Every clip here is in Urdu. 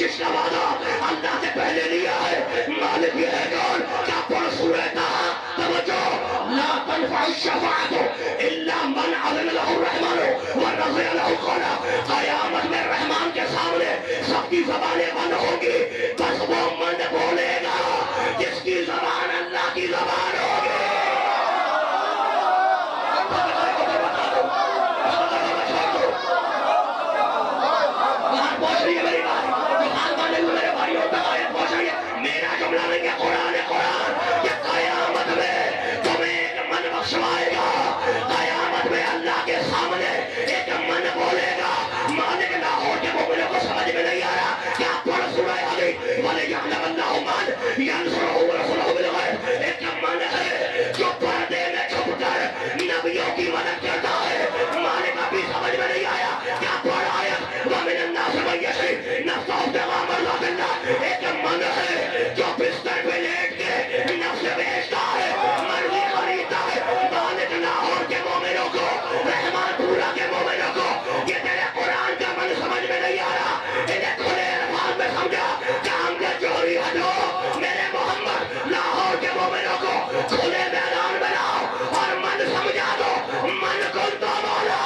جس کا وعدہ اللہ سے پہلے لیا ہے مالک یہ ہے کون؟ کیا پڑھ سورہ طٰہٰ توجہ لا تنفع الشفاعۃ الا من اذن له الرحمن ورضي له قولا قیامت میں رحمان کے سامنے سب کی زبانیں بند ہوگی بس وہ من بولے گا جس کی زبان اللہ کی زبان ہوگی میرا جملہ نہیں کہ قرآن کہ قیامت میں تمہیں ایک من بخشوائے گا قیامت میں اللہ کے سامنے ایک من بولے گا مالک لاہور کے مومنوں کو سمجھ میں نہیں آ رہا کیا پڑھ سورہ علی وَلِيَعْلَمَ اللَّهُ مَن يَنصُرُهُ وَرَسُولَهُ بِالْغَیب ایک من ہے جو پردے میں چھپ کر نبیوں کی مدد کرتا ہے مالک ابھی سمجھ میں نہیں آیا کیا پڑھ آیت وَمِنَ النَّاسِ مَن يَشْرِي نَفْسَهُ ابْتِغَاءَ مَرْضَاتِ اللَّهِ ایک من ہے جو بستر پہ لیٹ کے نفس بیچتا ہے مرضی خریدتا ہے مالک لاہور کے مومنوں کو رحمان پورا کے مومنوں کو یہ تیرے قرآن کا من سمجھ میں نہیں آ رہا انہیں کھلے الفاظ میں سمجھا کام کا چوری ہٹو میرے محمد لاہور کے مومنوں کو کھلے میدان بناؤ اور من سمجھا دو من کو تو مولا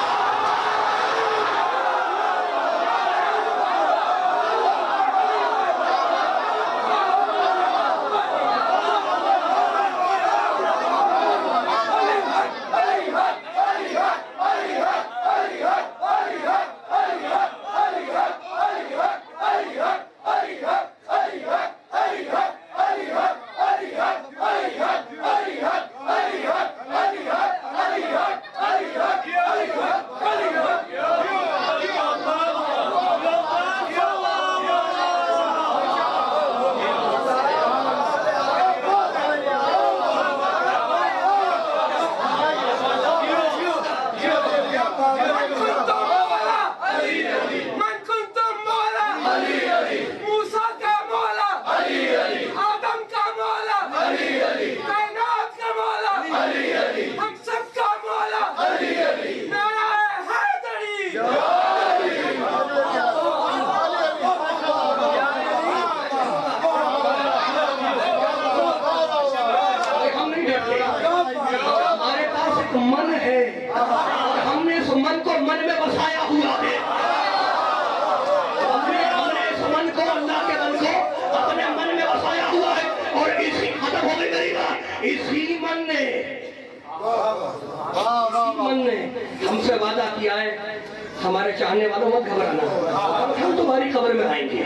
من ہے ہم نے اس من کو من میں بسایا ہوا ہے ہم نے اس من کو اللہ کے من کو اپنے من میں بسایا ہوا ہے اور اسی ختم ہو گئی میری بات اسی من نے ہم سے وعدہ کیا ہے ہمارے چاہنے والوں مت گھبرانا ہم تمہاری قبر میں آئیں گے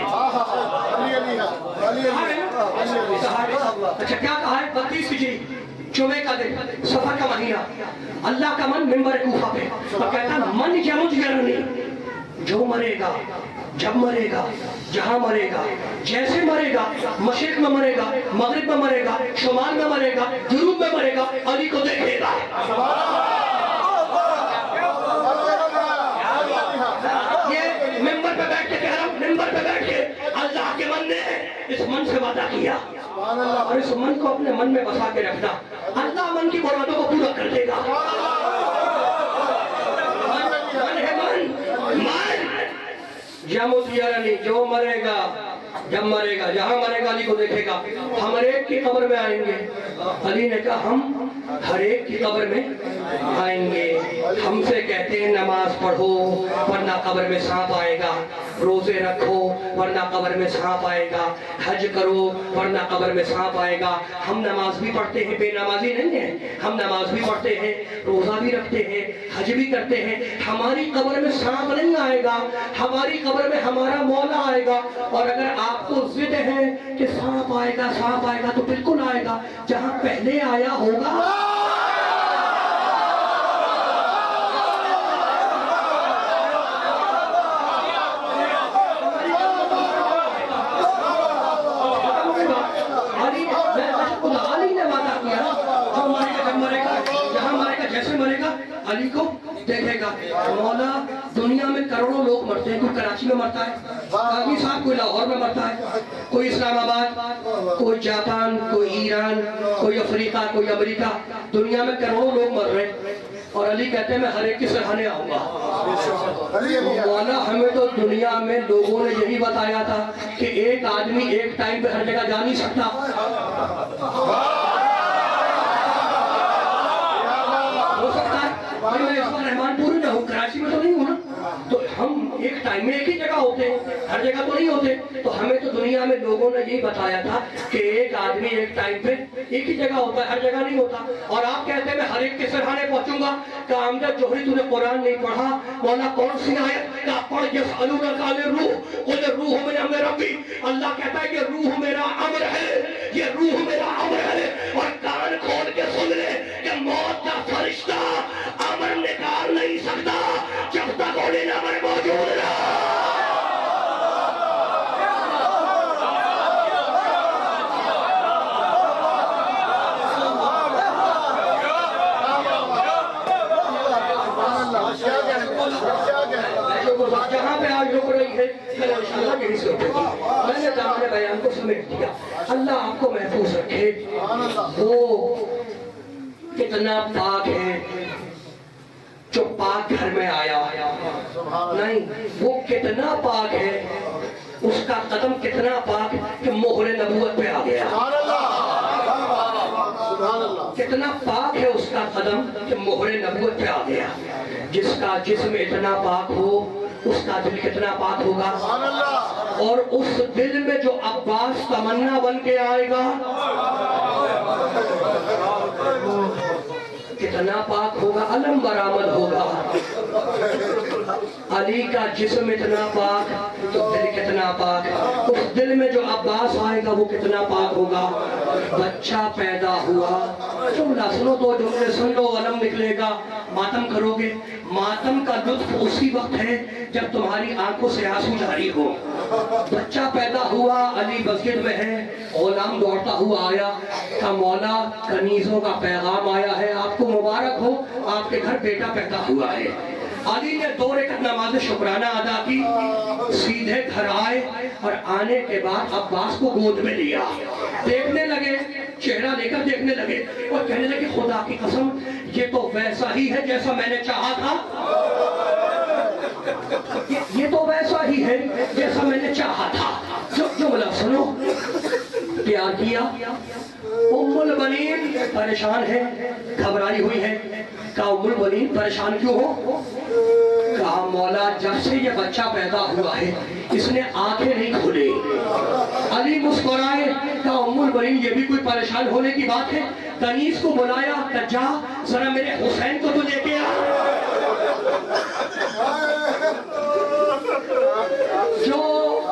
اچھا کیا کہا ہے 32 ہجری جمعے کا دن سفر کا مہینہ اللہ کا من منبر کوفہ پہ اور کہتا من یموت یرنی جو مرے گا جب مرے گا جہاں مرے گا جیسے مرے گا مشرق میں مرے گا مغرب میں مرے گا شمال میں مرے گا جنوب میں مرے گا علی کو دیکھے گا یہ منبر پہ بیٹھ کے کہہ رہا ہوں منبر پہ بیٹھ کے اللہ کے من نے اس من سے وعدہ کیا اور اس من کو اپنے من میں بسا کے رکھنا اللہ من کی مرادوں کو پورا کر دے گا من ہے من یموت یرنی جو مرے گا جب مرے گا جہاں مرے گا علی کو دیکھے گا ہم ہر ایک کی قبر میں آئیں گے علی نے کہا ہم ہر ایک کی قبر میں آئیں گے ہم سے کہتے ہیں نماز پڑھو ورنہ قبر میں سانپ آئے گا روزے رکھو ورنہ قبر میں سانپ آئے گا حج کرو ورنہ قبر میں سانپ آئے گا ہم نماز بھی پڑھتے ہیں بے نمازی نہیں ہیں ہم نماز بھی پڑھتے ہیں روزہ بھی رکھتے ہیں حج بھی کرتے ہیں ہماری قبر میں سانپ نہیں آئے گا ہماری قبر میں ہمارا مولا آئے گا اور اگر آپ کو ضد ہے کہ سانپ آئے گا تو بالکل آئے گا جہاں پہلے آیا ہوگا علی کو دیکھے گا مولا دنیا میں کروڑوں لوگ مرتے ہیں کوئی کراچی میں مرتا ہے آدمی صاحب کوئی لاہور میں مرتا ہے کوئی اسلام آباد کوئی جاپان کوئی ایران کوئی افریقہ کوئی امریکہ دنیا میں کروڑوں لوگ مر رہے ہیں اور علی کہتے ہیں میں ہر ایک کے سراہنے آؤں گا۔ مولا ہمیں تو دنیا میں لوگوں نے یہی بتایا تھا کہ ایک آدمی ایک ٹائم پہ ہر جگہ جا نہیں سکتا۔ ہو سکتا ہے بھائی میں اس بار رحمان پوری میں ہوں، کراچی میں تو نہیں ہوں نا، تو ہم ایک ٹائم میں ایک ہی جگہ ہوتے ہیں، ہر جگہ تو نہیں ہوتے۔ تو ہمیں تو دنیا میں لوگوں نے یہی بتایا تھا کہ ایک آدمی ایک ٹائم پہ ایک ہی جگہ ہوتا ہے، ہر جگہ نہیں ہوتا۔ اور آپ کہتے ہیں میں ہر ایک کے سرحانے پہنچوں گا۔ کہا امجد جوہری تو نے قرآن نہیں پڑھا؟ مولا کون سی آیت؟ کہا پڑھ یسألونک عن الروح قل الروح من امر ربی۔ اللہ کہتا ہے یہ روح میرا امر ہے، یہ روح میرا امر ہے۔ اور کان کھول کے سن لے کہ موت کا فرشتہ امر نکال نہیں سکتا جب تک اولی امر موجود رہا۔ جہاں پہ آج رک رہی ہے انشاءاللہ یہی سے رکے گی۔ میں نے دامن بیان کو سمیٹ دیا۔ اللہ آپ کو محفوظ رکھے۔ وہ کتنا پاک ہے جو پاک گھر میں آیا، نہیں وہ کتنا پاک ہے، اس کا قدم کتنا پاک کہ مہر نبوت پہ آ گیا۔ کتنا پاک ہے اس کا قدم کہ مہر نبوت پہ آ گیا۔ جس کا جسم اتنا پاک ہو اس کا دل کتنا پاک ہوگا، اور اس دل میں جو عباس تمنا بن کے آئے گا کتنا پاک ہوگا، علم برآمد ہوگا۔ علی کا جسم اتنا پاک تو دل کتنا پاک، اس دل میں جو عباس آئے گا وہ کتنا پاک ہوگا۔ بچہ پیدا ہوا، جملہ سنو تو جملے سن لو، علم نکلے گا۔ ماتم کرو گے، ماتم کا لطف اسی وقت ہے جب تمہاری آنکھوں سے آنسو جاری ہو۔ بچہ پیدا ہوا، علی مسجد میں ہے، غلام دوڑتا ہوا آیا، کہا مولا کنیزوں کا پیغام آیا ہے، آپ کو مبارک ہو، آپ کے گھر بیٹا پیدا ہوا ہے۔ علی نے 2 رکعت نماز شکرانہ ادا کی، سیدھے گھر آئے اور آنے کے بعد عباس کو گود میں لیا، دیکھنے لگے، چہرہ لے کر دیکھنے لگے اور کہنے لگے خدا کی قسم یہ تو ویسا ہی ہے جیسا میں نے چاہا تھا، یہ تو ویسا ہی ہے جیسا میں نے چاہا تھا۔ جملہ سنو، پیار کیا۔ ام البنین پریشان ہے، گھبرائی ہوئی ہے۔ کہا ام البنین پریشان کیوں ہو؟ کہا مولا جب سے یہ بچہ پیدا ہوا ہے اس نے آنکھیں نہیں کھولے۔ علی مسکرائے، کہا ام البنین یہ بھی کوئی پریشان ہونے کی بات ہے؟ کنیز کو بلایا، کہ جا ذرا میرے حسین کو تو لے کے آ۔ جو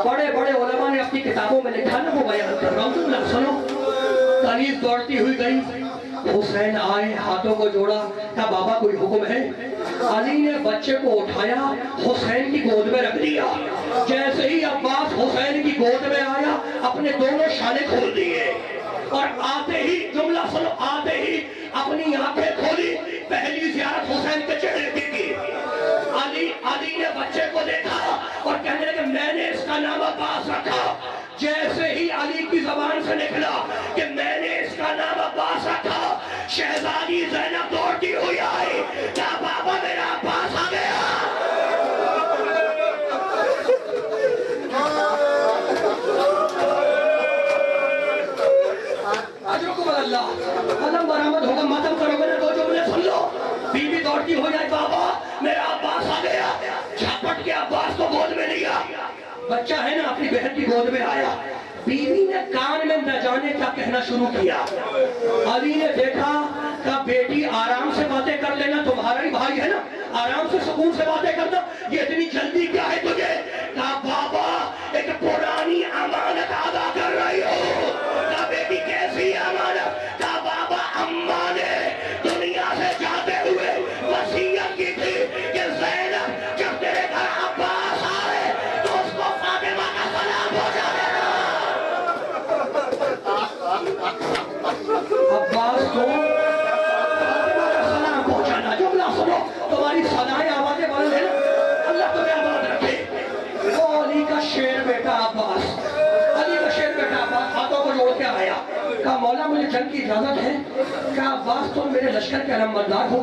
بڑے بڑے علماء نے اپنی کتابوں میں لکھا نا وہ بیان کر رہا ہوں، تم لوگ سنو۔ کنیز دوڑتی ہوئی گئی، حسین آئے، ہاتھوں کو جوڑا، کہا بابا کوئی حکم ہے؟ علی نے بچے کو اٹھایا، حسین کی گود میں رکھ دیا۔ جیسے ہی عباس حسین کی گود میں آیا اپنے دونوں شانے کھول دیے، اور آتے ہی جملہ سنو، آتے ہی اپنی آنکھیں کھولی، پہلی زیارت حسین کے چہرے کی کی۔ علی نے بچے کو دیکھا اور کہنے لگے میں نے اس کا نام عباس رکھا۔ جیسے ہی علی کی زبان سے نکلا کہ میں نے اس کا نام عباس رکھا، شہزادی زینب دوڑتی ہوئی آئی، کہا بابا میرا عباس آ گیا۔ اجرکم اللہ، علم برآمد ہوگا، ماتم کرو گے نا، 2 جملے سن لو۔ بی بی دوڑتی ہو جائے، بابا میرا عباس آ گیا، جھپٹ کے عباس کو گود میں لیا۔ بچہ ہے نا اپنی بہن کی گود میں آیا، بیوی نے کان میں نہ جانے کیا کہنا شروع کیا۔ علی نے دیکھا، کہا بیٹی آرام سے باتیں کر لینا، تمہارا ہی بھائی ہے نا، آرام سے سکون سے باتیں کرنا، یہ اتنی جلدی کیا ہے تجھے؟ کہا بابا ایک پرانی امانت ادا کر رہی ہو۔ کہا بیٹی کیسی امانت؟ کہا بابا اماں نے دنیا سے جاتے ہوئے وصیت کی تھی کہ زینب جب تیرے گھر عباس آئے تو اس کو فاطمہ کا سلام ہو جائے گا۔ عباس کو فاطمہ کا سلام پہنچانا۔ جملہ سنو، تمہاری صدائیں آوازیں بلند ہیں نا، اللہ تمہیں آباد رکھے۔ وہ علی کا شیر بیٹا عباس، علی کا شیر بیٹا عباس ہاتھوں کو جوڑ کے آیا، کہا مولا مجھے جنگ کی اجازت ہے؟ کہا عباس تم میرے لشکر کے علمبردار ہو،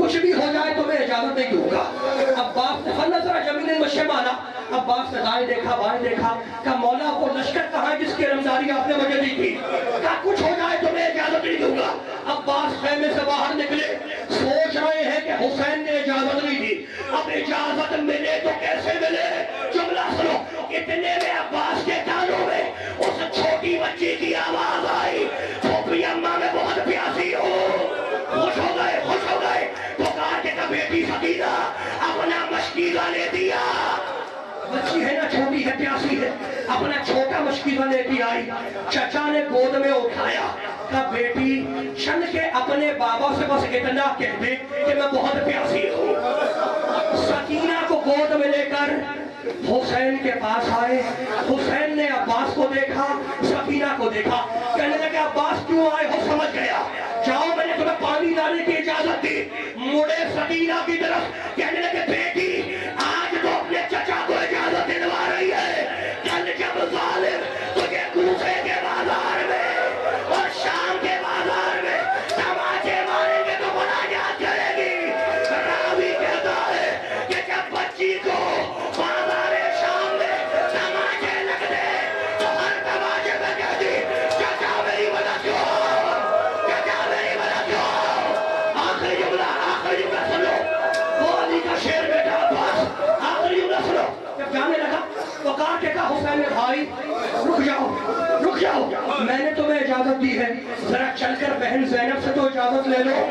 کچھ بھی ہو جائے تو میں اجازت نہیں دوں گا. عباس نے فنظر جمیل وشمالا, عباس نے دائیں دیکھا بائیں دیکھا, کہا مولا وہ لشکر کہاں ہے جس کی رمزاری آپ نے مجھے دی تھی؟ کہا کچھ ہو جائے تو میں اجازت نہیں دوں گا. عباس خیمے سے باہر نکلے, سوچ رہے ہیں کہ حسین نے اجازت نہیں دی, اب اجازت ملے تو کیسے ملے. جملہ سنو, اتنے میں عباس کے کانوں میں اس چھوٹی بچی کی آواز آئی, پھوپھی اماں میں بہت پیاسی ہو. خوش ہو گئے, خوش ہو گئے. پکار کے کہا بیٹی سکینہ اپنا مشکیزہ لے دیا. بچی ہے نا, چھوٹی ہے, پیاسی ہے, اپنا چھوٹا مشکیزہ لے کے آئی. چچا نے گود میں اٹھایا, کہا بیٹی چل کے اپنے بابا سے بس اتنا کہہ دے کہ میں بہت پیاسی ہوں. سکینہ کو گود میں لے کر حسین کے پاس آئے. حسین نے عباس کو دیکھا, سکینہ کو دیکھا, کہنے لگے عباس کیوں آئے ہو؟ سمجھ گیا, جاؤ میں نے تمہیں پانی لانے کی اجازت دی. مڑے سکینہ کی طرف, کہنے لگے بیٹی آج تو اپنے چچا کو اجازت دلوا رہی ہے, کل جب ظالم تجھے کوفے کے بازار میں اور شام کے بازار میں تماچے ماریں گے تو مناجات کرے گی. راوی کہتا ہے کہ جب بچی کو بازار شام میں تماچے لگتے تو ہر تماچے میں کہتی چچا میری مدد کرو, چچا میری مدد کرو. آخری جملہ سنو, وہ علی کا شیر بیٹا عباس, آخری جملہ سنو. جب جانے لگا وقار کے کہا حسین نے بھائی رک جاؤ, رک جاؤ, میں نے تمہیں اجازت دی ہے, ذرا چل کر بہن زینب سے تو اجازت لے لو.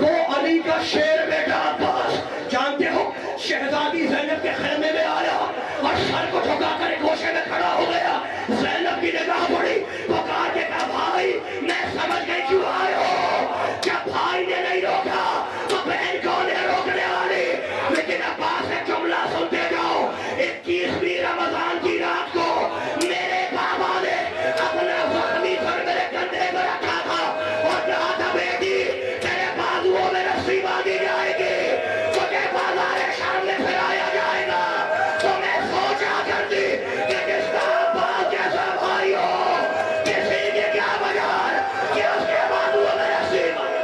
وہ علی کا شیر بیٹا عباس, جانتے ہو شہزادی زینب کے خیمے میں آیا اور سر کو جھکا کر ایک گوشے میں کھڑا ہو گیا. زینب کی نگاہ پڑی, وقار کے کہا بھائی میں سمجھ گئی کیوں آئے ہو. جب بھائی نے نہیں روکا تو بہن کون ہے روکنے والی. لیکن عباس ایک جملہ سنتے جاؤ, 21ویں رمضان کی رات کو میرے بابا نے اپنا زخمی سر میرے کندھے پر رکھا تھا اور کہا تھا بیٹی تیرے بازوؤں میں رسی باندھی جائے گی, تجھے بازار شام میں پھرایا جائے گا. تو میں سوچا کرتی کہ جس کا عباس جیسا بھائی ہو کسی کے کیا بجار کہ اس کے بازوؤں میں رسی باندھی.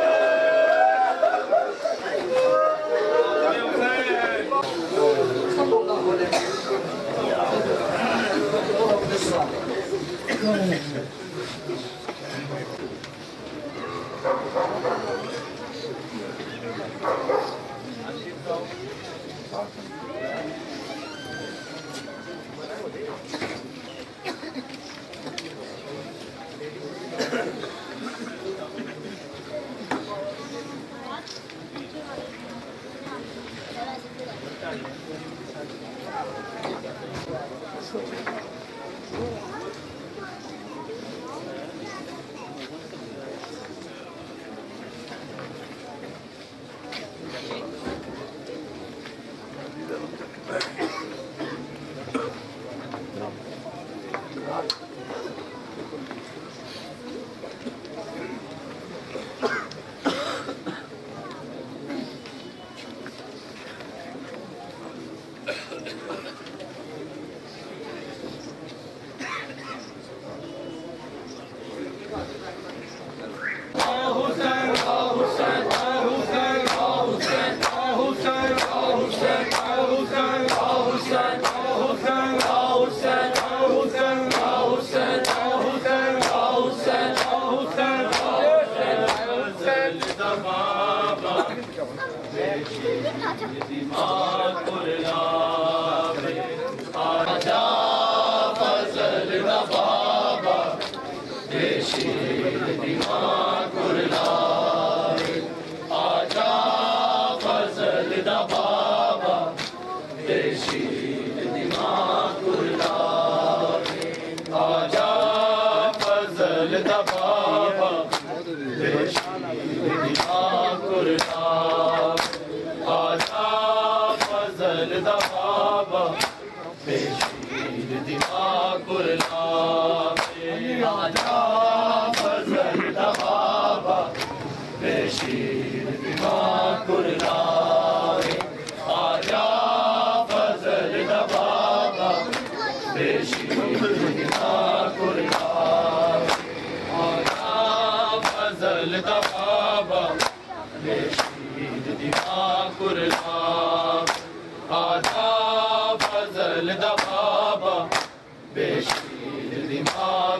Beşir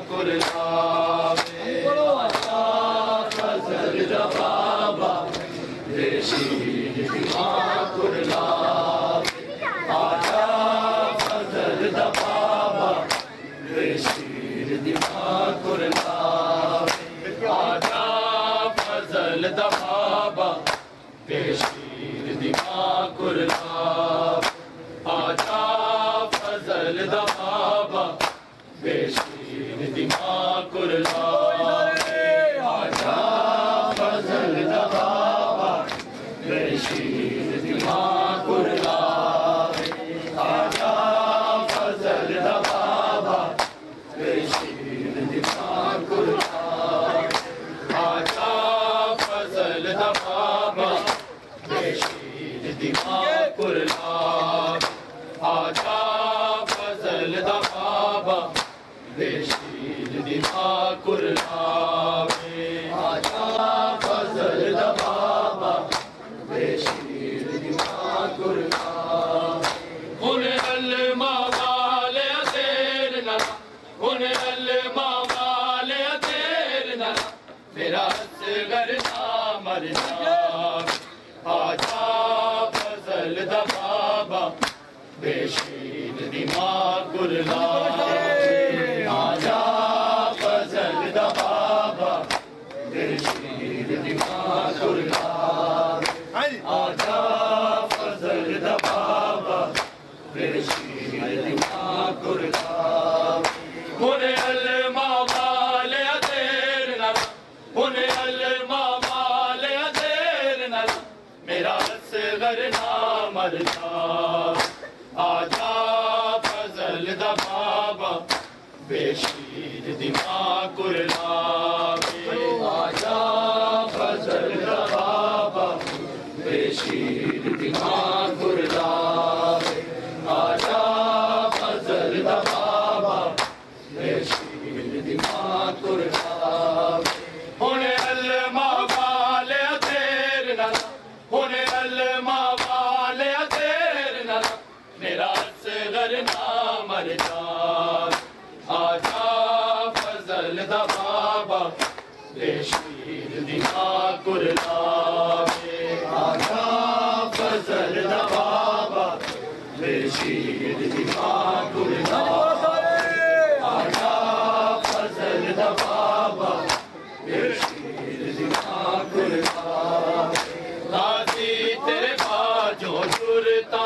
kurlawe aja fazl da baba beshir dima kurlawe aja fazl da baba beshir dima kurlawe aja fazl da baba beshir dima kurlawe aja fazl da baba beshir dima kurlawe aja fazl da baba beshir dima kurlawe aja fazl da baba beshir dima kurlawe aja fazl da baba beshir dima kurlawe aja fazl da baba beshir dima kurlawe aja fazl da baba beshir dima kurlawe hun alma wale ater nala hun alma wale ater nala mera asghar na mar jawe aja fazl da baba beshir dima kurlawe aja fazl da baba beshir dima kurlawe aja fazl da baba beshir dima kurlawe hun alma wale ater nala hun alma wale ater nala mera asghar na mar jawe aja fazl da baba beshir dima kurlawe aja fazl da baba beshir dima kurlawe aja fazl da baba beshir dima kurlawe hun alma wale ater nala hun alma wale ater nala mera asghar na mar jawe aja fazl da baba beshir dima kurlawe aja fazl da baba beshir dima kurlawe aja fazl da baba beshir dima kurlawe ghazi tere bajo jurta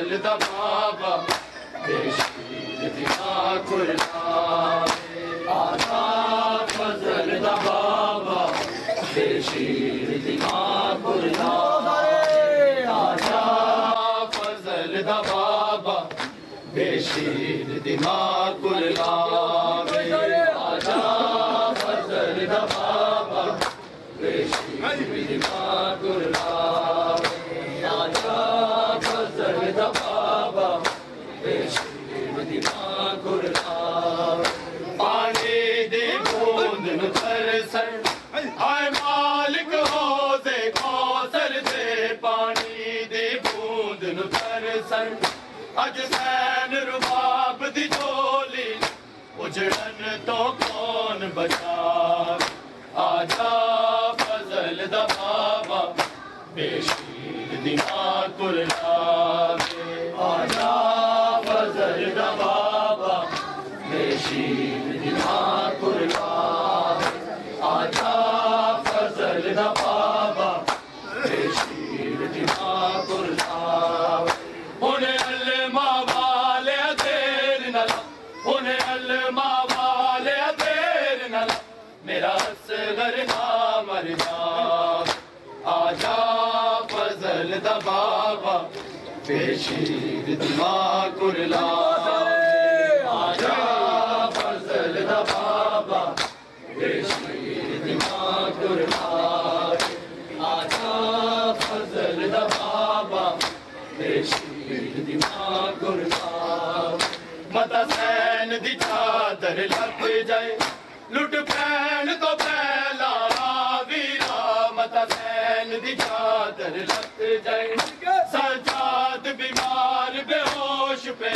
فضل دا بابا بشیر دماغ کھلاوے آجا فضل دا بابا بشیر دماغ کھلاوے آجا فضل دا بابا بشیر دماغ کھلاوے آجا فضل دا بابا بشیر دماغ کھلاوے آجا فضل دا بابا بشیر دماغ کھلاوے پانی دی بوند نو ترسن آئے مالک حوضے کوثر دے پانی دی بوند نو ترسن اج سین رباب دی جھولی اجڑن تو کون بچا آجا فضل دا بابا بشیر دماغ کھلاوے آجا فضل دا بابا بشیر دماغ کھلاوے آجا فضل دا بابا بشیر دماغ کھلاوے انہیں علمہ والے دیر نہ لا انہیں علمہ والے دیر نہ لا میرا اصغر نہ مر جا آجا فضل دا بابا بشیر دماغ کھلاوے آجا فضل دا بابا بشیر دماغ کھلاوے آجا فضل دا بابا بشیر دماغ کھلاوے متا سین دی چادر لگ جائے لٹ پین تو پہلا ویرا متا سین دی چادر لگ جائے سجاد بیمار بے ہوش پہ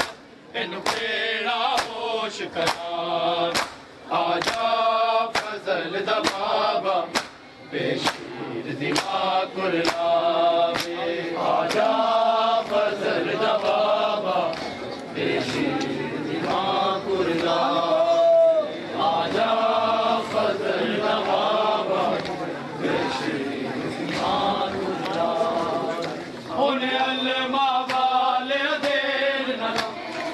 انو پیڑا ہوش کرا آجا فضل دا بابا بشیر دماغ کھلاوے آجا فضل دا بابا بشیر دماغ کھلاوے آجا فضل دا بابا بشیر دماغ کھلاوے انہیں علمہ والے دیر نہ لا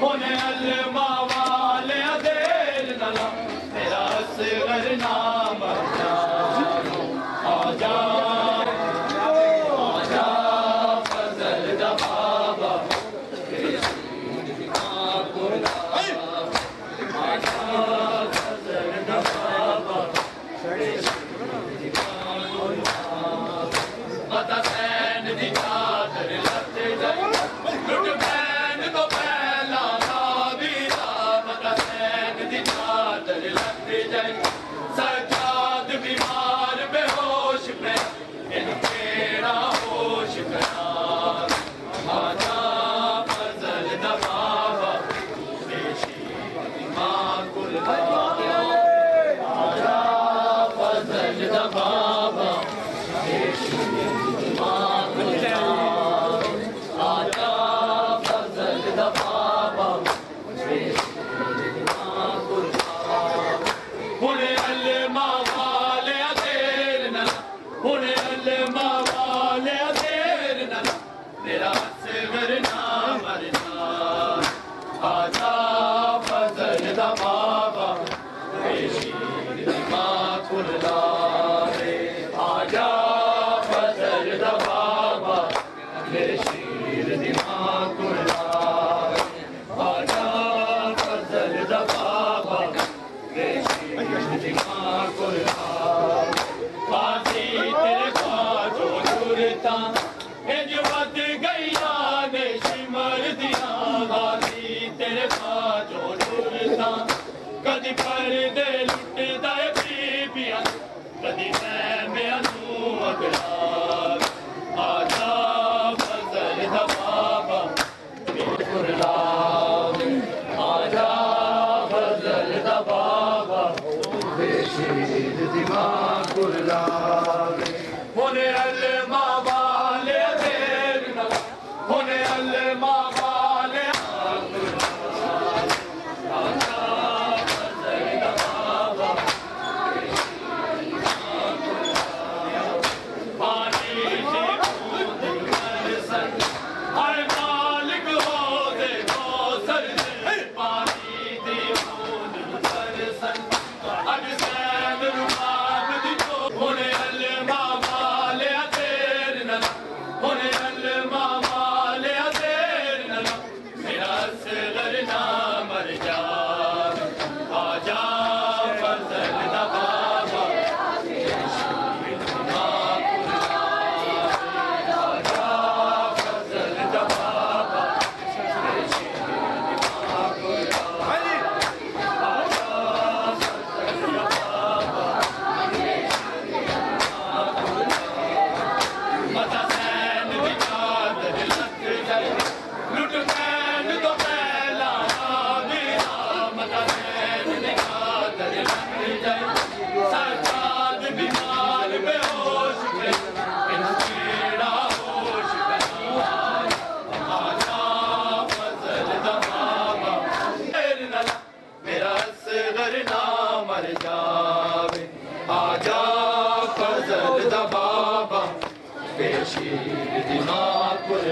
انہیں علمہ والے دیر نہ لا میرا اصغر نہ مر جا آجا آجا فضل دا بابا بشیر دماغ کھلاوے آجا فضل دا بابا بشیر دماغ کھلاوے متا سین دی چادر لگ جائے لٹ پین تو پہلا ویرا متا سین دی چادر لگ جائے سجاد بیمار بے ہوش پہ ان پیڑا ہوش کرا آجا فضل دا بابا بشیر دماغ کھلاوے آجا فضل دا بابا بشیر دماغ کھلاوے آجا فضل دا بابا بشیر دماغ کھلاوے انہیں علمہ والے دیر نہ لا انہیں علمہ والے دیر نہ لا میرا اصغر نہ مر جا آجا فضل دا بابا بشیر دماغ کھلاوے آجا فضل دا بابا بشیر دماغ کھلاوے آجا فضل دا بابا بشیر دماغ کھلاوے پاسی تیرے پاچو جورتا انج ود گئیا نے شمر دیا غازی تیرے پاچو جورتا کدی پردے لٹ دائے بیبیاں کدی خیمیاں تو اگلا آجا فضل دا بابا بشیر کھلاوے آجا فضل دا بابا بشیر دماغ کھلاوے انہیں علمہ والے دیر نہ لا انہیں علمہ والے آجا فضل دا بابا پانی دی بوند ترسن ہر مالک